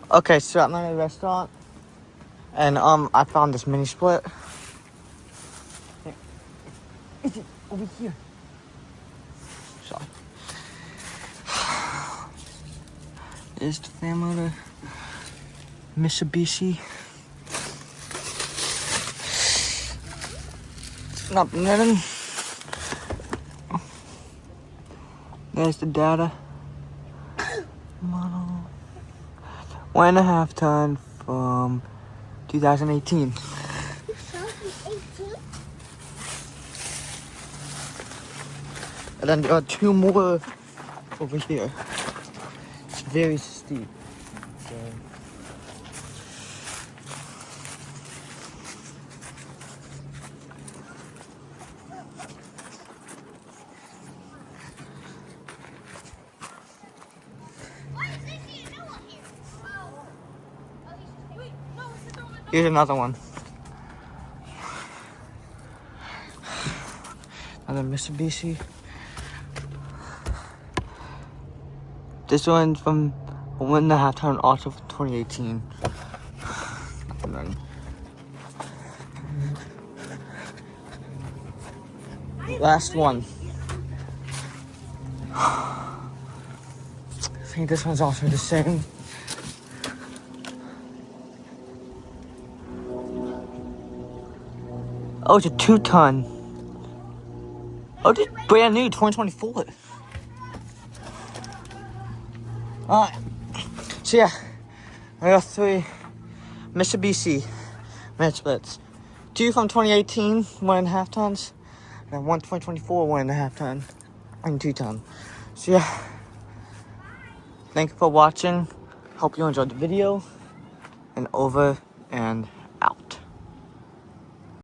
Okay, so I'm at a restaurant, and I found this mini split. Is it over here? Sorry. Is the family Mitsubishi? It's not nothing. There's the data. Model 1.5 ton from 2018. 2018? And then there are two more over here. It's very steep. So. Here's another one. Another Mitsubishi. This one's from 1.5 ton, also from 2018. And then last one. I think this one's also the same. Oh, it's a 2 ton. Oh, this is brand new, 2024. Alright. So yeah, I got 3 Mitsubishi mini splits. 2 from 2018, 1.5 tons. And 1 2024, 1.5 ton. And 2 ton. So yeah. Thank you for watching. Hope you enjoyed the video. And over and